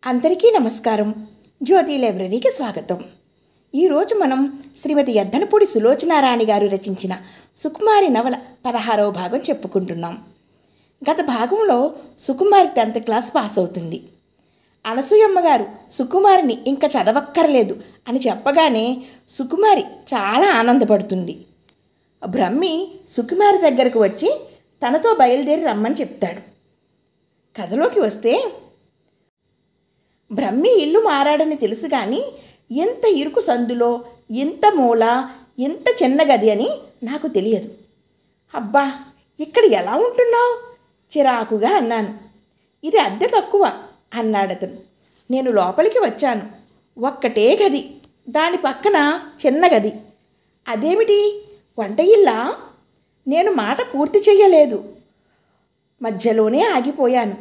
అందరికీ నమస్కారం. జ్యోతి లైబ్రరీకి స్వాగతం. ఈరోజు మనం శ్రీమతి ఎద్దనపూడి సులోచనారాణి గారు రచించిన సుకుమారి నవల 16వ భాగం చెప్పుకుంటున్నాం. గత భాగంలో సుకుమారి 10th క్లాస్ పాస్ అవుతుంది. అనసూయమ్మ గారు సుకుమారిని ఇంకా చదవక్కర్లేదు అని చెప్పగానే సుకుమారి చాలా ఆనందపడుతుంది. బ్రహ్మి సుకుమారి దగ్గరకు వచ్చి తనతో బయలుదేరి రమ్మని చెప్తాడు. కథలోకి వస్తే, బ్రహ్మి ఇల్లు మారాడని తెలుసు కానీ ఎంత ఇరుకు సందులో, ఎంత మూల, ఎంత చిన్న గది అని నాకు తెలియదు. అబ్బా, ఇక్కడ ఎలా ఉంటున్నావు? చిరాకుగా అన్నాను. ఇది అద్దె తక్కువ అన్నాడతను. నేను లోపలికి వచ్చాను. ఒక్కటే గది, దాని పక్కన చిన్న గది. అదేమిటి, వంట ఇల్లా? నేను మాట పూర్తి చెయ్యలేదు. మధ్యలోనే ఆగిపోయాను.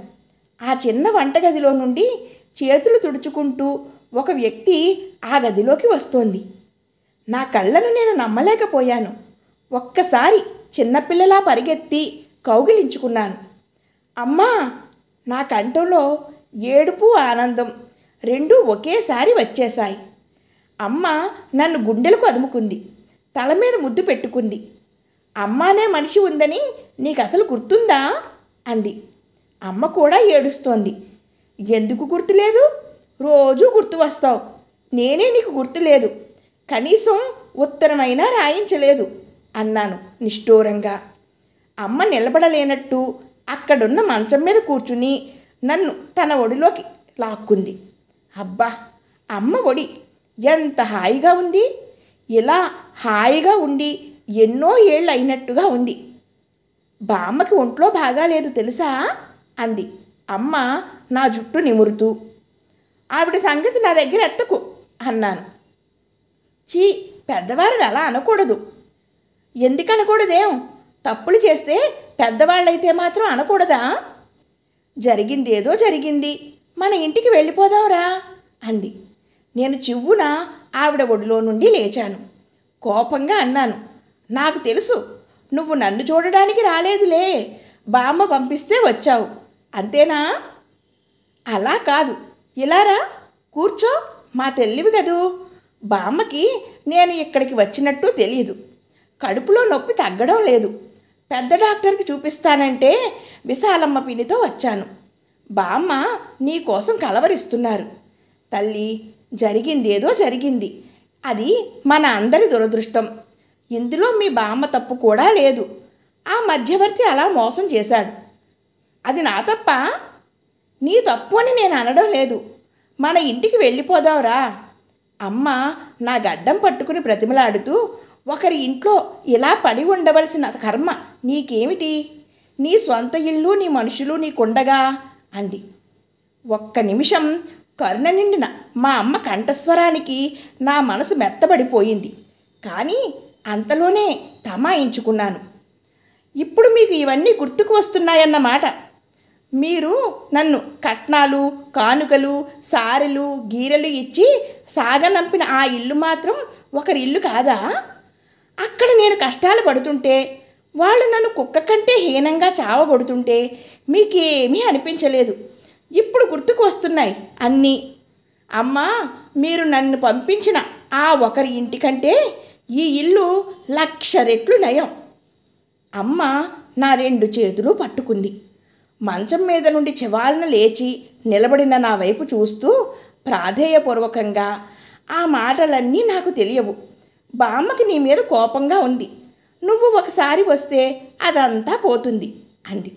ఆ చిన్న వంటగదిలో నుండి చేతులు తుడుచుకుంటూ ఒక వ్యక్తి ఆ గదిలోకి వస్తోంది. నా కళ్ళను నేను నమ్మలేకపోయాను. ఒక్కసారి చిన్నపిల్లలా పరిగెత్తి కౌగిలించుకున్నాను. అమ్మా! నా కంఠంలో ఏడుపు, ఆనందం రెండూ ఒకేసారి వచ్చేశాయి. అమ్మ నన్ను గుండెలకు అదుముకుంది, తల మీద ముద్దు పెట్టుకుంది. అమ్మానే మనిషి ఉందని నీకు అసలు గుర్తుందా అంది. అమ్మ కూడా ఏడుస్తోంది. ఎందుకు గుర్తులేదు? రోజూ గుర్తు వస్తావు. నేనే నీకు గుర్తులేదు, కనీసం ఉత్తరమైనా రాయించలేదు అన్నాను నిష్ఠూరంగా. అమ్మ నిలబడలేనట్టు అక్కడున్న మంచం మీద కూర్చుని నన్ను తన ఒడిలోకి లాక్కుంది. అబ్బా, అమ్మ ఒడి ఎంత హాయిగా ఉంది! ఇలా హాయిగా ఉండి ఎన్నో ఏళ్ళు అయినట్టుగా ఉంది. బామ్మకి ఒంట్లో బాగాలేదు తెలుసా అంది అమ్మ నా జుట్టు నిమురుతూ. ఆవిడ సంగతి నా దగ్గర ఎత్తకు అన్నాను. చీ, పెద్దవారిని అలా అనకూడదు. ఎందుకు అనకూడదేం? తప్పులు చేస్తే పెద్దవాళ్ళైతే మాత్రం అనకూడదా? జరిగిందేదో జరిగింది, మన ఇంటికి వెళ్ళిపోదాంరా అంది. నేను చివ్వున ఆవిడ ఒడిలో నుండి లేచాను. కోపంగా అన్నాను, నాకు తెలుసు నువ్వు నన్ను చూడడానికి రాలేదులే, బామ్మ పంపిస్తే వచ్చావు, అంతేనా? అలా కాదు, ఇలా రా, కూర్చో, మా తెల్లివి కదూ. బామ్మకి నేను ఇక్కడికి వచ్చినట్టు తెలియదు. కడుపులో నొప్పి తగ్గడం లేదు. పెద్ద డాక్టర్కి చూపిస్తానంటే విశాలమ్మ పిన్నితో వచ్చాను. బామ్మ నీ కోసం కలవరిస్తున్నారు. తల్లి, జరిగిందేదో జరిగింది. అది మన అందరి దురదృష్టం. ఇందులో మీ బామ్మ తప్పు కూడా లేదు. ఆ మధ్యవర్తి అలా మోసం చేశాడు. అది నా తప్ప? నీ తప్పు అని నేను అనడం లేదు. మన ఇంటికి వెళ్ళిపోదాంరా. అమ్మ నా గడ్డం పట్టుకుని బ్రతిమలాడుతూ, ఒకరి ఇంట్లో ఇలా పడి ఉండవలసిన కర్మ నీకేమిటి? నీ సొంత ఇల్లు, నీ మనుషులు నీకుండగా అంది. ఒక్క నిమిషం కరుణ నిండిన మా అమ్మ కంఠస్వరానికి నా మనసు మెత్తబడిపోయింది. కానీ అంతలోనే తమాయించుకున్నాను. ఇప్పుడు మీకు ఇవన్నీ గుర్తుకు వస్తున్నాయన్నమాట. మీరు నన్ను కట్నాలు, కానుకలు, సారెలు, గీరెలు ఇచ్చి సాగనంపిన ఆ ఇల్లు మాత్రం ఒకరి ఇల్లు కాదా? అక్కడ నేను కష్టాలు పడుతుంటే, వాళ్ళు నన్ను కుక్క కంటే హీనంగా చావగొడుతుంటే మీకేమీ అనిపించలేదు. ఇప్పుడు గుర్తుకు వస్తున్నాయి అన్నీ. అమ్మా, మీరు నన్ను పంపించిన ఆ ఒకరి ఇంటికంటే ఈ ఇల్లు 1,00,000 రెట్లు నయం. అమ్మ నా 2 చేతులు పట్టుకుంది. మంచం మీద నుండి చివాలన లేచి నిలబడిన నా వైపు చూస్తూ ప్రాధేయపూర్వకంగా, ఆ మాటలన్నీ నాకు తెలియవు. బామ్మకి నీ మీద కోపంగా ఉంది. నువ్వు ఒకసారి వస్తే అదంతా పోతుంది అంది.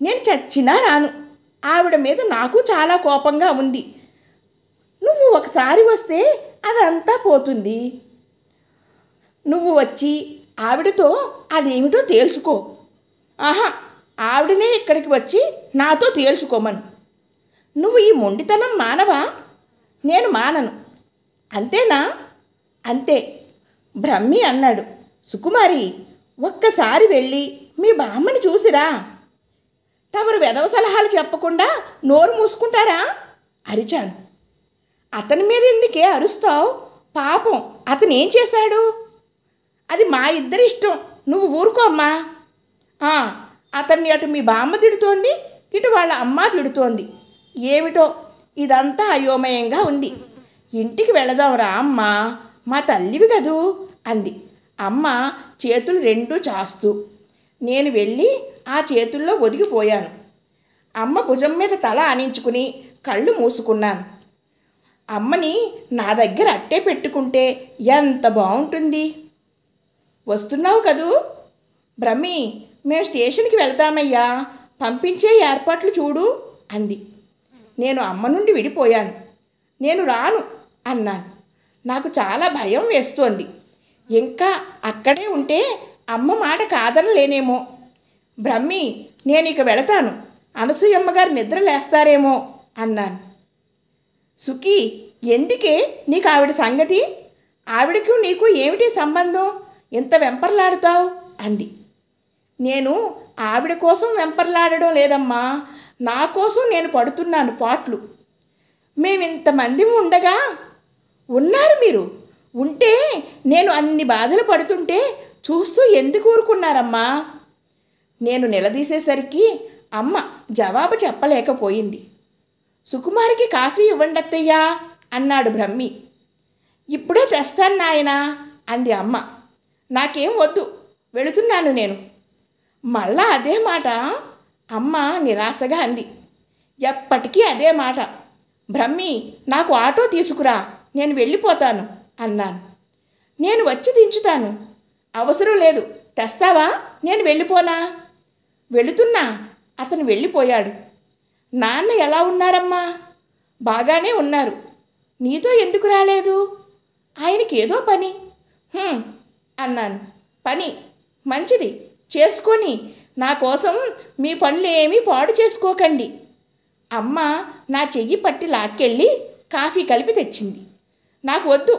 నేను చచ్చినా రాను. ఆవిడ మీద నాకు చాలా కోపంగా ఉంది. నువ్వు ఒకసారి వస్తే అదంతా పోతుంది. నువ్వు వచ్చి ఆవిడతో అదేమిటో తేల్చుకో. ఆహా, ఆవిడనే ఇక్కడికి వచ్చి నాతో తేల్చుకోమను. నువ్వు ఈ మొండితనం మానవా? నేను మానను. అంతేనా? అంతే. బ్రహ్మి అన్నాడు. సుకుమారి, ఒక్కసారి వెళ్ళి మీ బామ్మని చూసిరా. తమరు వెధవ సలహాలు చెప్పకుండా నోరు మూసుకుంటారా? అరిచాను. అతని మీద ఎందుకే అరుస్తావు? పాపం, అతను ఏం చేశాడు? అది మా ఇద్దరి ఇష్టం, నువ్వు ఊరుకో అమ్మా. అతన్ని అటు మీ బామ్మ తిడుతోంది, ఇటు వాళ్ళ అమ్మ తిడుతోంది. ఏమిటో ఇదంతా అయోమయంగా ఉంది. ఇంటికి వెళదాంరా అమ్మ, మా తల్లివి కదూ అంది అమ్మ చేతులు రెండూ చాస్తూ. నేను వెళ్ళి ఆ చేతుల్లో ఒదిగిపోయాను. అమ్మ భుజం మీద తల ఆనించుకుని కళ్ళు మూసుకున్నాను. అమ్మని నా దగ్గర అట్టే పెట్టుకుంటే ఎంత బాగుంటుంది. వస్తున్నావు కదూ బ్రహ్మి, మేము స్టేషన్కి వెళ్తామయ్యా, పంపించే ఏర్పాట్లు చూడు అంది. నేను అమ్మ నుండి విడిపోయాను. నేను రాను అన్నాను. నాకు చాలా భయం వేస్తోంది. ఇంకా అక్కడే ఉంటే అమ్మ మాట కాదనలేనేమో. బ్రహ్మి, నేను ఇక వెళతాను, అనసూయమ్మగారు నిద్ర లేస్తారేమో అన్నాను. సుఖీ, ఎందుకే నీకు ఆవిడ సంగతి? ఆవిడకు నీకు ఏమిటి సంబంధం? ఎంత వెంపర్లాడుతావు అంది. నేను ఆవిడ కోసం వెంపర్లాడడం లేదమ్మా, నా కోసం నేను పడుతున్నాను పాట్లు. మేమింతమంది ఉండగా ఉన్నారు మీరు. ఉంటే నేను అన్ని బాధలు పడుతుంటే చూస్తూ ఎందుకు ఊరుకున్నారమ్మా? నేను నిలదీసేసరికి అమ్మ జవాబు చెప్పలేకపోయింది. సుకుమారికి కాఫీ ఇవ్వండి అత్తయ్యా అన్నాడు బ్రహ్మి. ఇప్పుడే తెస్తాను నాయనా అంది అమ్మ. నాకేం వద్దు, వెళుతున్నాను నేను. మళ్ళా అదే మాట? అమ్మ నిరాశగా అంది. ఎప్పటికీ అదే మాట. బ్రహ్మి, నాకు ఆటో తీసుకురా, నేను వెళ్ళిపోతాను అన్నాను. నేను వచ్చి దించుతాను. అవసరం లేదు, తెస్తావా? నేను వెళ్ళిపోనా? వెళుతున్నా. అతను వెళ్ళిపోయాడు. నాన్న ఎలా ఉన్నారమ్మా? బాగానే ఉన్నారు. నీతో ఎందుకు రాలేదు? ఆయనకి ఏదో పని అన్నాను. పని మంచిది, చేసుకొని నా కోసం మీ పనులు ఏమీ పాడు చేసుకోకండి. అమ్మ నా చెయ్యి పట్టి లాక్కెళ్ళి కాఫీ కలిపి తెచ్చింది. నాకు వద్దు,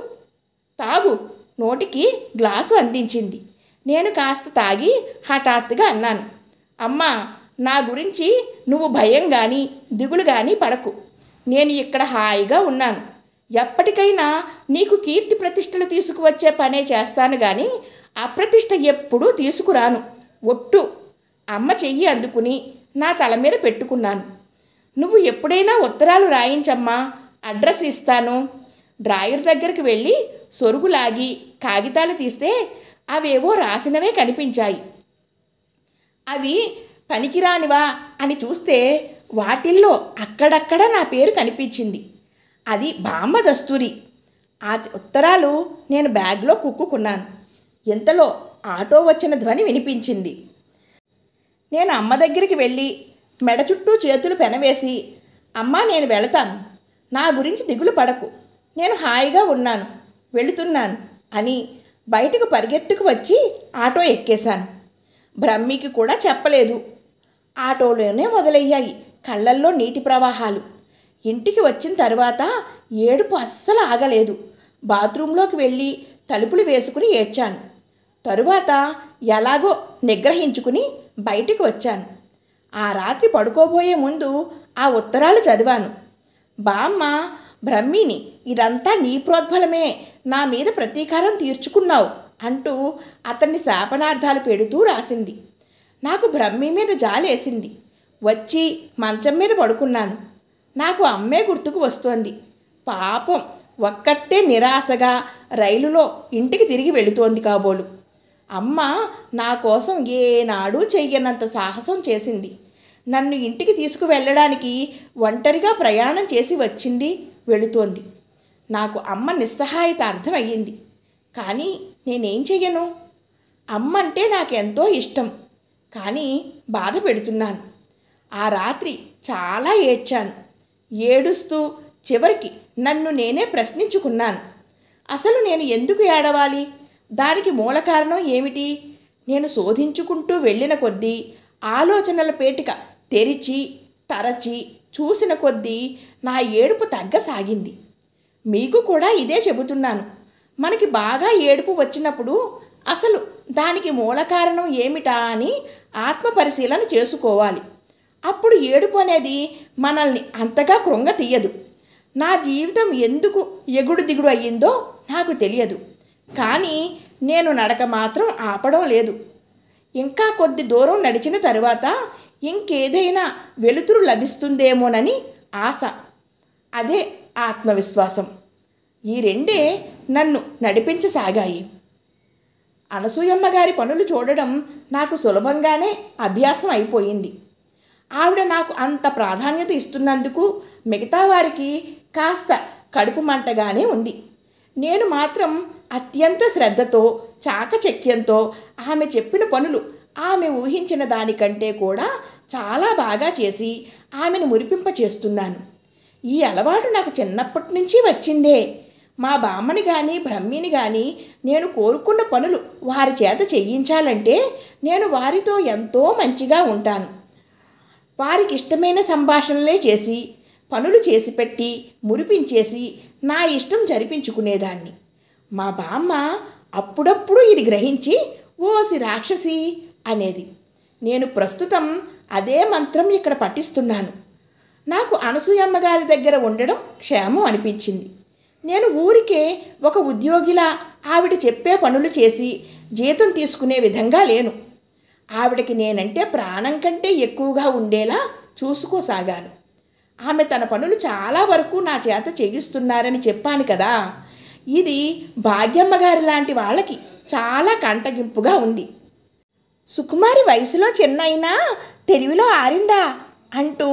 తాగు, నోటికి గ్లాసు అందించింది. నేను కాస్త తాగి హఠాత్తుగా అన్నాను, అమ్మా, నా గురించి నువ్వు భయం కానీ దిగులు కానీ పడకు. నేను ఇక్కడ హాయిగా ఉన్నాను. ఎప్పటికైనా నీకు కీర్తి ప్రతిష్టలు తీసుకువచ్చే పనే చేస్తాను కానీ అప్రతిష్ట ఎప్పుడూ తీసుకురాను. ఒట్టు. అమ్మ చెయ్యి అందుకుని నా తల మీద పెట్టుకున్నాను. నువ్వు ఎప్పుడైనా ఉత్తరాలు రాయించమ్మా, అడ్రస్ ఇస్తాను. డ్రాయర్ దగ్గరికి వెళ్ళి సొరుగులాగి కాగితాలు తీస్తే అవేవో రాసినవే కనిపించాయి. అవి పనికిరానివా అని చూస్తే వాటిల్లో అక్కడక్కడ నా పేరు కనిపించింది. అది బామ్మ దస్తూరి. ఆ ఉత్తరాలు నేను బ్యాగ్లో కుక్కుకున్నాను. ఇంతలో ఆటో వచ్చిన ధ్వని వినిపించింది. నేను అమ్మ దగ్గరికి వెళ్ళి మెడ చుట్టూ చేతులు పెనవేసి, అమ్మా, నేను వెళతాను, నా గురించి దిగులు పడకు, నేను హాయిగా ఉన్నాను, వెళుతున్నాను అని బయటకు పరిగెత్తుకు వచ్చి ఆటో ఎక్కేశాను. బ్రహ్మికి కూడా చెప్పలేదు. ఆటోలోనే మొదలయ్యాయి కళ్ళల్లో నీటి ప్రవాహాలు. ఇంటికి వచ్చిన తర్వాత ఏడుపు అస్సలు ఆగలేదు. బాత్రూంలోకి వెళ్ళి తలుపులు వేసుకుని ఏడ్చాను. తరువాత ఎలాగో నిగ్రహించుకుని బయటికి వచ్చాను. ఆ రాత్రి పడుకోబోయే ముందు ఆ ఉత్తరాలు చదివాను. బామ్మ, బ్రహ్మిని, ఇదంతా నీ ప్రోద్బలమే, నా మీద ప్రతీకారం తీర్చుకున్నావు అంటూ అతన్ని శాపనార్థాలు పెడుతూ రాసింది. నాకు బ్రహ్మి మీద జాలేసింది. వచ్చి మంచం మీద పడుకున్నాను. నాకు అమ్మే గుర్తుకు వస్తోంది. పాపం, ఒక్కటే నిరాశగా రైలులో ఇంటికి తిరిగి వెళుతోంది కాబోలు. అమ్మ నా కోసం ఏనాడూ చెయ్యనంత సాహసం చేసింది. నన్ను ఇంటికి తీసుకువెళ్ళడానికి ఒంటరిగా ప్రయాణం చేసి వచ్చింది, వెళుతోంది. నాకు అమ్మ నిస్సహాయత అర్థమయ్యింది. కానీ నేనేం చెయ్యను? అమ్మ అంటే నాకెంతో ఇష్టం, కానీ బాధ పెడుతున్నాను. ఆ రాత్రి చాలా ఏడ్చాను. ఏడుస్తూ చివరికి నన్ను నేనే ప్రశ్నించుకున్నాను. అసలు నేను ఎందుకు ఏడవాలి? దానికి మూల కారణం ఏమిటి? నేను శోధించుకుంటూ వెళ్ళిన కొద్దీ ఆలోచనల పేటిక తెరిచి తరచి చూసిన కొద్దీ నా ఏడుపు తగ్గసాగింది. మీకు కూడా ఇదే చెబుతున్నాను. మనకి బాగా ఏడుపు వచ్చినప్పుడు అసలు దానికి మూల కారణం ఏమిటా అని ఆత్మపరిశీలన చేసుకోవాలి. అప్పుడు ఏడుపు అనేది మనల్ని అంతగా కృంగ తీయదు. నా జీవితం ఎందుకు ఎగుడు దిగుడు అయ్యిందో నాకు తెలియదు, కానీ నేను నడక మాత్రం ఆపడం లేదు. ఇంకా కొద్ది దూరం నడిచిన తరువాత ఇంకేదైనా వెలుతురు లభిస్తుందేమోనని ఆశ. అదే ఆత్మవిశ్వాసం. ఈ రెండే నన్ను నడిపించసాగాయి. అనసూయమ్మ గారి పనులు చూడడం నాకు సులభంగానే అభ్యాసం అయిపోయింది. ఆవిడ నాకు అంత ప్రాధాన్యత ఇస్తున్నందుకు మిగతా వారికి కాస్త కడుపు మంటగానే ఉంది. నేను మాత్రం అత్యంత శ్రద్ధతో, చాకచక్యంతో ఆమె చెప్పిన పనులు ఆమె ఊహించిన దానికంటే కూడా చాలా బాగా చేసి ఆమెను మురిపింపచేస్తున్నాను. ఈ అలవాటు నాకు చిన్నప్పటి నుంచి వచ్చిందే. మా బామ్మని కానీ బ్రహ్మిని కానీ నేను కోరుకున్న పనులు వారి చేత చేయించాలంటే నేను వారితో ఎంతో మంచిగా ఉంటాను. వారికి ఇష్టమైన సంభాషణలే చేసి, పనులు చేసి పెట్టి, మురిపించేసి నా ఇష్టం జరిపించుకునేదాన్ని. మా బామ్మ అప్పుడప్పుడు ఇది గ్రహించి ఓసి రాక్షసి అనేది. నేను ప్రస్తుతం అదే మంత్రం ఇక్కడ పఠిస్తున్నాను. నాకు అనసూయమ్మ గారి దగ్గర ఉండడం క్షేమం అనిపించింది. నేను ఊరికే ఒక ఉద్యోగిలా ఆవిడ చెప్పే పనులు చేసి జీతం తీసుకునే విధంగా లేను. ఆవిడకి నేనంటే ప్రాణం కంటే ఎక్కువగా ఉండేలా చూసుకోసాగాను. ఆమె తన పనులు చాలా వరకు నా చేత చేయిస్తున్నారని చెప్పాను కదా. ఇది భాగ్యమ్మ గారి లాంటి వాళ్ళకి చాలా కంటగింపుగా ఉంది. సుకుమారి వయసులో చిన్నైనా తెలివిలో ఆరిందా అంటూ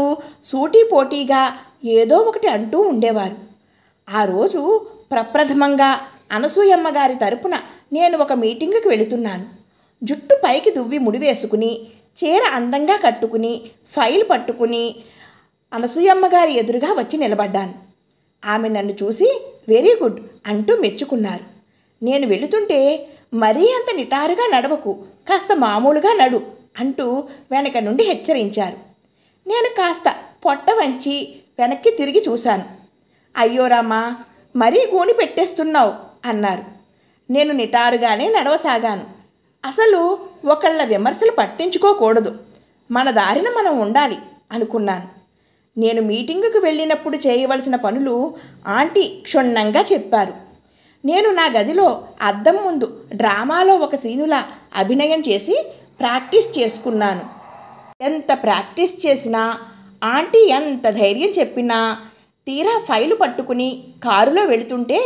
సూటిపోటీగా ఏదో ఒకటి అంటూ ఉండేవారు. ఆ రోజు ప్రప్రథమంగా అనసూయమ్మ గారి తరపున నేను ఒక మీటింగుకి వెళుతున్నాను. జుట్టు పైకి దువ్వి ముడివేసుకుని, చీర అందంగా కట్టుకుని, ఫైల్ పట్టుకుని అనసూయమ్మ గారి ఎదురుగా వచ్చి నిలబడ్డాను. ఆమె నన్ను చూసి వెరీ గుడ్ అంటూ మెచ్చుకున్నారు. నేను వెళుతుంటే మరీ అంత నిటారుగా నడవకు, కాస్త మామూలుగా నడు అంటూ వెనక నుండి హెచ్చరించారు. నేను కాస్త పొట్ట వంచి వెనక్కి తిరిగి చూశాను. అయ్యో రామా, మరీ గూని పెట్టేస్తున్నావు అన్నారు. నేను నిటారుగానే నడవసాగాను. అసలు ఒకళ్ళ విమర్శలు పట్టించుకోకూడదు, మన దారిన మనం ఉండాలి అనుకున్నాను. నేను మీటింగుకు వెళ్ళినప్పుడు చేయవలసిన పనులు ఆంటీ క్షుణ్ణంగా చెప్పారు. నేను నా గదిలో అద్దం ముందు డ్రామాలో ఒక సీనులా అభినయం చేసి ప్రాక్టీస్ చేసుకున్నాను. ఎంత ప్రాక్టీస్ చేసినా, ఆంటీ ఎంత ధైర్యం చెప్పినా, తీరా ఫైలు పట్టుకుని కారులో వెళుతుంటే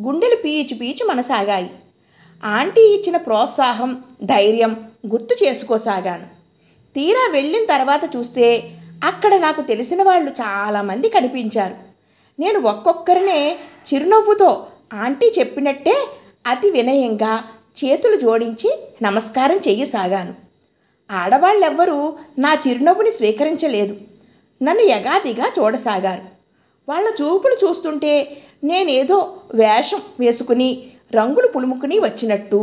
గుండెలు పీచు పీచు మనసాగాయి. ఆంటీ ఇచ్చిన ప్రోత్సాహం, ధైర్యం గుర్తు చేసుకోసాగాను. తీరా వెళ్ళిన తర్వాత చూస్తే అక్కడ నాకు తెలిసిన వాళ్ళు చాలామంది కనిపించారు. నేను ఒక్కొక్కరినే చిరునవ్వుతో ఆంటీ చెప్పినట్టే అతి వినయంగా చేతులు జోడించి నమస్కారం చెయ్యసాగాను. ఆడవాళ్ళెవ్వరూ నా చిరునవ్వుని స్వీకరించలేదు. నన్ను యగాదిగా చూడసాగారు. వాళ్ళ చూపులు చూస్తుంటే నేనేదో వేషం వేసుకుని రంగులు పులుముకుని వచ్చినట్టు,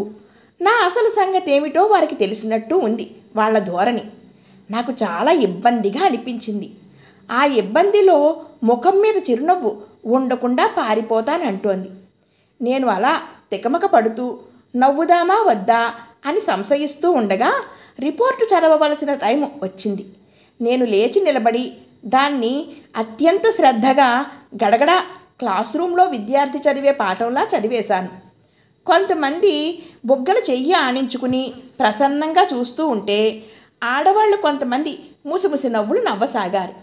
నా అసలు సంగతి ఏమిటో వారికి తెలిసినట్టు ఉంది వాళ్ళ ధోరణి. నాకు చాలా ఇబ్బందిగా అనిపించింది. ఆ ఇబ్బందిలో ముఖం మీద చిరునవ్వు ఉండకుండా పారిపోతానంటోంది. నేను అలా తికమక పడుతూ నవ్వుదామా వద్దా అని సంశయిస్తూ ఉండగా రిపోర్టు చదవవలసిన టైం వచ్చింది. నేను లేచి నిలబడి దాన్ని అత్యంత శ్రద్ధగా గడగడ క్లాస్ రూమ్లో విద్యార్థి చదివే పాఠంలా చదివేశాను. కొంతమంది బొగ్గల చెయ్యి ఆనించుకుని ప్రసన్నంగా చూస్తూ ఉంటే ఆడవాళ్ళు కొంతమంది ముసిముసి నవ్వులు నవ్వసాగారు.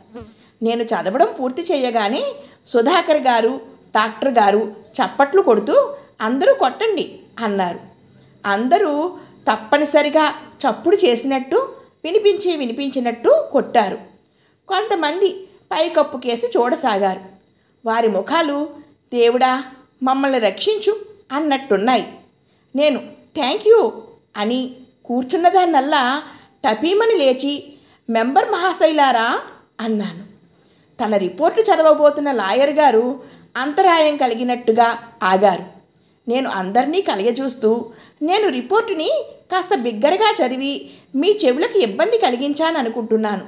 నేను చదవడం పూర్తి చేయగానే సుధాకర్ గారు, డాక్టర్ గారు చప్పట్లు కొడుతూ అందరూ కొట్టండి అన్నారు. అందరూ తప్పనిసరిగా చప్పుడు చేసినట్టు, వినిపించినట్టు కొట్టారు. కొంతమంది పైకప్పు కేసి చూడసాగారు. వారి ముఖాలు దేవుడా మమ్మల్ని రక్షించు అన్నట్టున్నాయి. నేను థ్యాంక్ యూ అని కూర్చున్నదాన్నల్లా టపీమని లేచి మెంబర్ మహాశైలారా అన్నాను. తన రిపోర్టు చదవబోతున్న లాయర్ గారు అంతరాయం కలిగినట్టుగా ఆగారు. నేను అందరినీ కలయజూస్తూ నేను రిపోర్టుని కాస్త బిగ్గరగా చదివి మీ చెవులకు ఇబ్బంది కలిగించాననుకుంటున్నాను,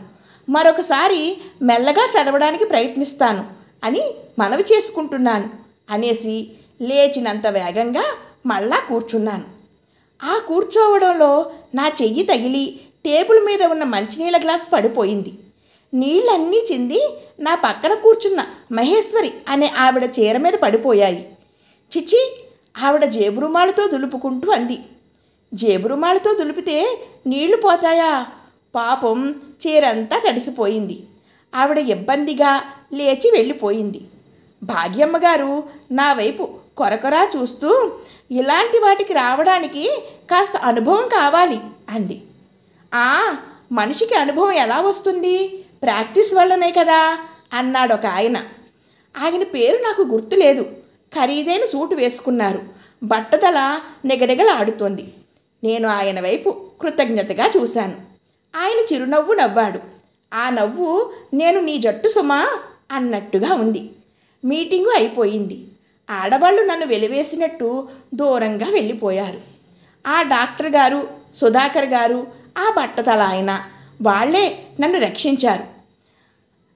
మరొకసారి మెల్లగా చదవడానికి ప్రయత్నిస్తాను అని మనవి చేసుకుంటున్నాను అనేసి లేచినంత వేగంగా మళ్ళా కూర్చున్నాను. ఆ కూర్చోవడంలో నా చెయ్యి తగిలి టేబుల్ మీద ఉన్న మంచినీళ్ళ గ్లాస్ పడిపోయింది. నీళ్ళన్నీ చింది నా పక్కన కూర్చున్న మహేశ్వరి అనే ఆవిడ చీర మీద పడిపోయాయి. చిచి, ఆవిడ జేబురుమాలతో దులుపుకుంటూ అంది. జేబురుమాలతో దులిపితే నీళ్లు పోతాయా? పాపం చీరంతా తడిసిపోయింది. ఆవిడ ఇబ్బందిగా లేచి వెళ్ళిపోయింది. భాగ్యమ్మ గారు నా వైపు కొరకొరా చూస్తూ, ఇలాంటి వాటికి రావడానికి కాస్త అనుభవం కావాలి అంది. ఆ మనిషికి అనుభవం ఎలా వస్తుంది? ప్రాక్టీస్ వల్లనే కదా అన్నాడు ఒక ఆయన. ఆయన పేరు నాకు గుర్తులేదు. ఖరీదైన సూటు వేసుకున్నారు. బట్టతల నిగనిగలాడుతోంది. నేను ఆయన వైపు కృతజ్ఞతగా చూశాను. ఆయన చిరునవ్వు నవ్వాడు. ఆ నవ్వు నేను నీ జట్టు సుమా అన్నట్టుగా ఉంది. మీటింగు అయిపోయింది. ఆడవాళ్ళు నన్ను వెలివేసినట్టు దూరంగా వెళ్ళిపోయారు. ఆ డాక్టర్ గారు, సుధాకర్ గారు, ఆ బట్టతల ఆయన వాళ్లే నన్ను రక్షించారు.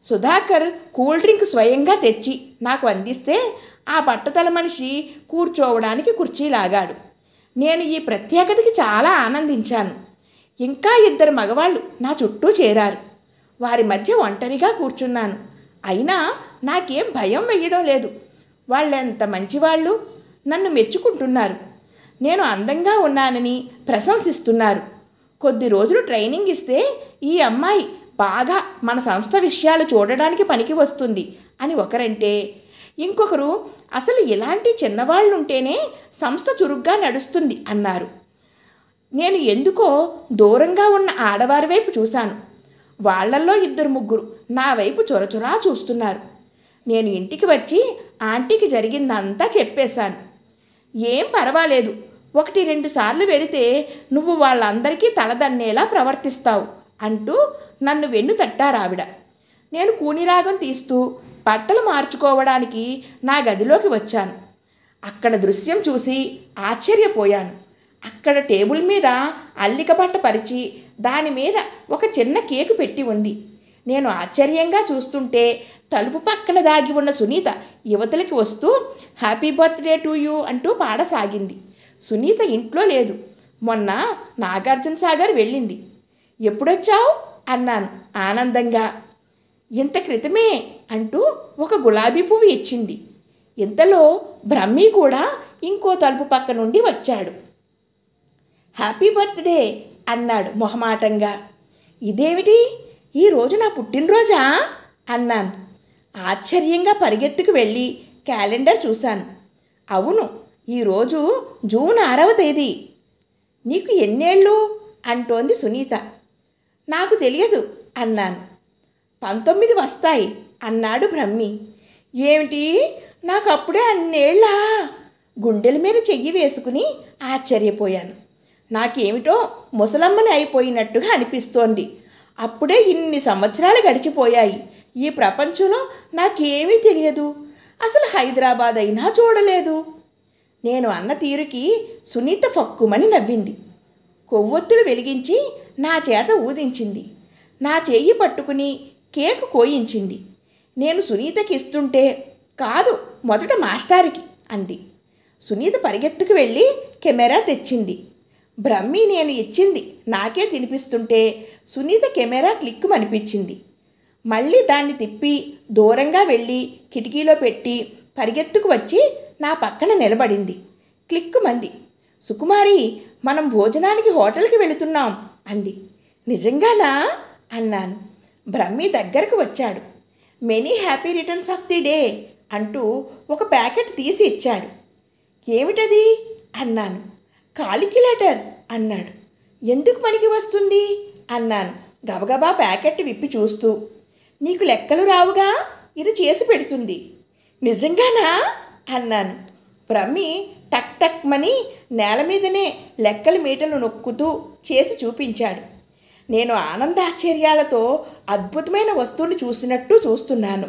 సుధాకర్ కూల్ డ్రింక్ స్వయంగా తెచ్చి నాకు అందిస్తే ఆ బట్టతల మనిషి కూర్చోవడానికి కుర్చీ లాగాడు. నేను ఈ ప్రత్యేకతకి చాలా ఆనందించాను. ఇంకా 2 మగవాళ్ళు నా చుట్టూ చేరారు. వారి మధ్య ఒంటరిగా కూర్చున్నాను. అయినా నాకేం భయం వేయడం లేదు. వాళ్ళెంత మంచివాళ్ళు. నన్ను మెచ్చుకుంటున్నారు. నేను అందంగా ఉన్నానని ప్రశంసిస్తున్నారు. కొద్ది రోజులు ట్రైనింగ్ ఇస్తే ఈ అమ్మాయి బాగా మన సంస్థ విషయాలు చూడడానికి పనికి వస్తుంది అని ఒకరంటే, ఇంకొకరు అసలు ఇలాంటి చిన్నవాళ్ళుంటేనే సంస్థ చురుగ్గా నడుస్తుంది అన్నారు. నేను ఎందుకో దూరంగా ఉన్న ఆడవారి వైపు చూశాను. వాళ్లల్లో 2-3 నా వైపు చొరచొరా చూస్తున్నారు. నేను ఇంటికి వచ్చి ఆంటీకి జరిగిందంతా చెప్పేశాను. ఏం పర్వాలేదు, 1-2 సార్లు వెళితే నువ్వు వాళ్ళందరికీ తలదన్నేలా ప్రవర్తిస్తావు అంటూ నన్ను వెన్ను తట్టారావిడ. నేను కూనిరాగం తీస్తూ బట్టలు మార్చుకోవడానికి నా గదిలోకి వచ్చాను. అక్కడ దృశ్యం చూసి ఆశ్చర్యపోయాను. అక్కడ టేబుల్ మీద అల్లిక బట్ట పరిచి దాని మీద ఒక చిన్న కేకు పెట్టి ఉంది. నేను ఆశ్చర్యంగా చూస్తుంటే తలుపు పక్కన దాగి ఉన్న సునీత యువతలకి వస్తూ హ్యాపీ బర్త్డే టు యూ అంటూ పాడసాగింది. సునీత ఇంట్లో లేదు. మొన్న నాగార్జున సాగర్ వెళ్ళింది. ఎప్పుడొచ్చావు అన్నాను ఆనందంగా. ఇంత క్రితమే అంటూ ఒక గులాబీ పువ్వు ఇచ్చింది. ఇంతలో బ్రహ్మి కూడా ఇంకో తలుపు పక్క నుండి వచ్చాడు. హ్యాపీ బర్త్డే అన్నాడు మొహమాటంగా. ఇదేమిటి, ఈరోజు నా పుట్టినరోజా అన్నాను. ఆశ్చర్యంగా పరిగెత్తుకు వెళ్ళి క్యాలెండర్ చూశాను. అవును, ఈరోజు జూన్ 6వ తేదీ. నీకు ఎన్నేళ్ళు అంటోంది సునీత. నాకు తెలియదు అన్నాను. 19 వస్తాయి అన్నాడు బ్రహ్మి. ఏమిటి, నాకు అప్పుడే అన్నేళ్ళా? గుండెల మీద చెయ్యి వేసుకుని ఆశ్చర్యపోయాను. నాకేమిటో ముసలమ్మని అయిపోయినట్టుగా అనిపిస్తోంది. అప్పుడే ఇన్ని సంవత్సరాలు గడిచిపోయాయి. ఈ ప్రపంచంలో నాకేమీ తెలియదు. అసలు హైదరాబాద్ అయినా చూడలేదు. నేను అన్న తీరుకి సునీత ఫక్కుమని నవ్వింది. కొవ్వొత్తులు వెలిగించి నా చేత ఊదించింది. నా చెయ్యి పట్టుకుని కేకు కోయించింది. నేను సునీతకి ఇస్తుంటే, కాదు మొదట మాస్టారికి అంది. సునీత పరిగెత్తుకు వెళ్ళి కెమెరా తెచ్చింది. బ్రహ్మి నేను ఇచ్చింది నాకే తినిపిస్తుంటే సునీత కెమెరా క్లిక్కుమనిపించింది. మళ్ళీ దాన్ని తిప్పి దూరంగా వెళ్ళి కిటికీలో పెట్టి పరిగెత్తుకు వచ్చి నా పక్కన నిలబడింది. క్లిక్కుమంది. సుకుమారి, మనం భోజనానికి హోటల్కి వెళుతున్నాం అంది. నిజంగానా అన్నాను. బ్రహ్మి దగ్గరకు వచ్చాడు. Many happy returns of the day అంటూ ఒక ప్యాకెట్ తీసి ఇచ్చాడు. ఏమిటది అన్నాను. కాలిక్యులేటర్ అన్నాడు. ఎందుకు పనికి వస్తుంది అన్నాను గబగబా ప్యాకెట్ విప్పి చూస్తూ. నీకు లెక్కలు రావుగా, ఇది చేసి పెడుతుంది. నిజంగానా అన్నాను. బ్రహ్మి టక్ టక్ మని నేల మీదనే లెక్కల మీటలు నొక్కుతూ చేసి చూపించాడు. నేను ఆనందాశ్చర్యాలతో అద్భుతమైన వస్తువుని చూసినట్టు చూస్తున్నాను.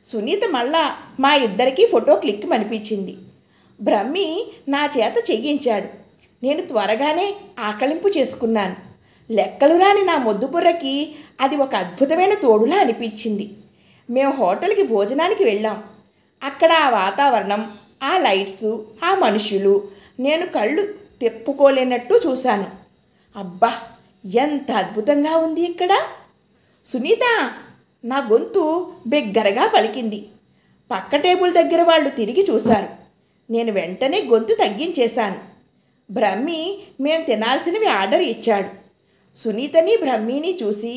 సునీత మళ్ళా మా ఇద్దరికీ ఫోటో క్లిక్కుమనిపించింది. బ్రహ్మి నా చేత చెయ్యించాడు. నేను త్వరగానే ఆకలింపు చేసుకున్నాను. లెక్కలు రాని నా మొద్దుబుర్రకి అది ఒక అద్భుతమైన తోడులా అనిపించింది. మేము హోటల్కి భోజనానికి వెళ్ళాం. అక్కడ ఆ వాతావరణం, ఆ లైట్సు, ఆ మనుషులు నేను కళ్ళు తిప్పుకోలేనట్టు చూశాను. అబ్బా, ఎంత అద్భుతంగా ఉంది ఇక్కడ. సునీత, నా గొంతు బిగ్గరగా పలికింది. పక్క టేబుల్ దగ్గర వాళ్ళు తిరిగి చూశారు. నేను వెంటనే గొంతు తగ్గించేశాను. బ్రహ్మి మేము తినాల్సినవి ఆర్డర్ ఇచ్చాడు. సునీతని బ్రహ్మిని చూసి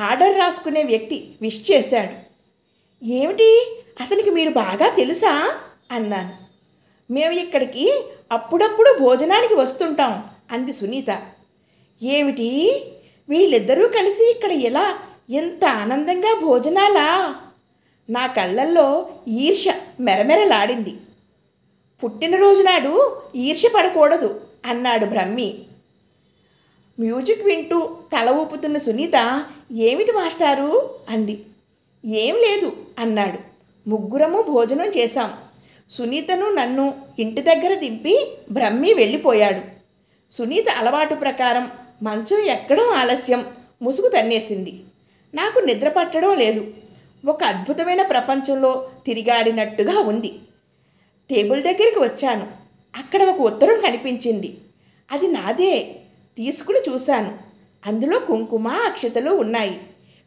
ఆర్డర్ రాసుకునే వ్యక్తి విష్ చేశాడు. ఏమిటి, అతనికి మీరు బాగా తెలుసా అన్నాను. మేము ఇక్కడికి అప్పుడప్పుడు భోజనానికి వస్తుంటాం అంది సునీత. ఏమిటి, వీళ్ళిద్దరూ కలిసి ఇక్కడ ఎలా ఎంత ఆనందంగా భోజనాలా? నా కళ్ళల్లో ఈర్ష్య మెరమెరలాడింది. పుట్టినరోజు నాడు ఈర్ష్య పడకూడదు అన్నాడు బ్రహ్మి. మ్యూజిక్ వింటూ తల ఊపుతున్న సునీత ఏమిటి మాస్టారు అంది. ఏం లేదు అన్నాడు. ముగ్గురము భోజనం చేశాం. సునీతను నన్ను ఇంటి దగ్గర దింపి బ్రహ్మి వెళ్ళిపోయాడు. సునీత అలవాటు ప్రకారం మంచం ఎక్కడం ఆలస్యం ముసుగు తన్నేసింది. నాకు నిద్ర పట్టడం లేదు. ఒక అద్భుతమైన ప్రపంచంలో తిరిగాడినట్టుగా ఉంది. టేబుల్ దగ్గరికి వచ్చాను. అక్కడ ఒక ఉత్తరం కనిపించింది. అది నాదే. తీసుకుని చూశాను. అందులో కుంకుమ అక్షతలు ఉన్నాయి.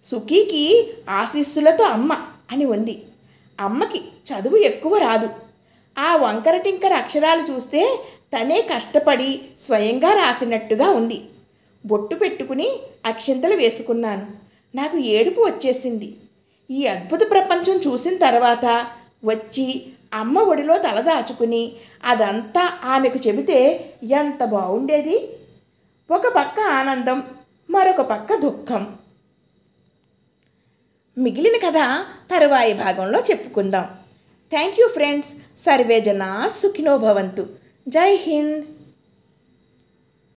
సుఖీకి ఆశీస్సులతో అమ్మ అని ఉంది. అమ్మకి చదువు ఎక్కువ రాదు. ఆ వంకర టింకర అక్షరాలు చూస్తే తనే కష్టపడి స్వయంగా రాసినట్టుగా ఉంది. బొట్టు పెట్టుకుని అక్షింతలు వేసుకున్నాను. నాకు ఏడుపు వచ్చేసింది. ఈ అద్భుత ప్రపంచం చూసిన తర్వాత వచ్చి అమ్మ ఒడిలో తలదాచుకుని అదంతా ఆమెకు చెబితే ఎంత బాగుండేది. ఒక పక్క ఆనందం, మరొక పక్క దుఃఖం. మిగిలిన కథ తరువాయి భాగంలో చెప్పుకుందాం. Thank you friends. సర్వే జనా సుఖినో భవంతు. జై హింద్.